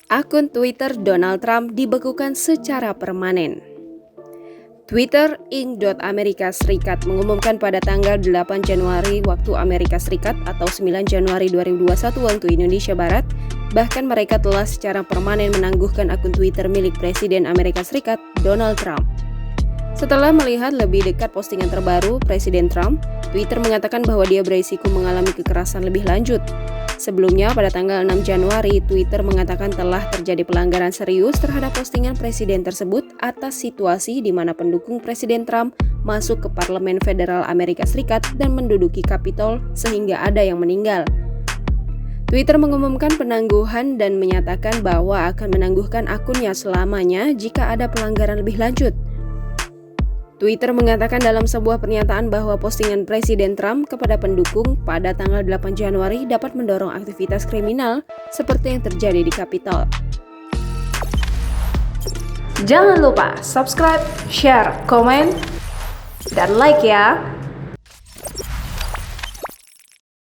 Akun Twitter Donald Trump dibekukan secara permanen. Twitter Inc. Amerika Serikat mengumumkan pada tanggal 8 Januari waktu Amerika Serikat atau 9 Januari 2021 waktu Indonesia Barat, bahkan mereka telah secara permanen menangguhkan akun Twitter milik Presiden Amerika Serikat Donald Trump. Setelah melihat lebih dekat postingan terbaru Presiden Trump, Twitter mengatakan bahwa dia berisiko mengalami kekerasan lebih lanjut. Sebelumnya, pada tanggal 6 Januari, Twitter mengatakan telah terjadi pelanggaran serius terhadap postingan presiden tersebut atas situasi di mana pendukung Presiden Trump masuk ke Parlemen Federal Amerika Serikat dan menduduki Capitol sehingga ada yang meninggal. Twitter mengumumkan penangguhan dan menyatakan bahwa akan menangguhkan akunnya selamanya jika ada pelanggaran lebih lanjut. Twitter mengatakan dalam sebuah pernyataan bahwa postingan Presiden Trump kepada pendukung pada tanggal 8 Januari dapat mendorong aktivitas kriminal seperti yang terjadi di Capitol. Jangan lupa subscribe, share, komen, dan like ya!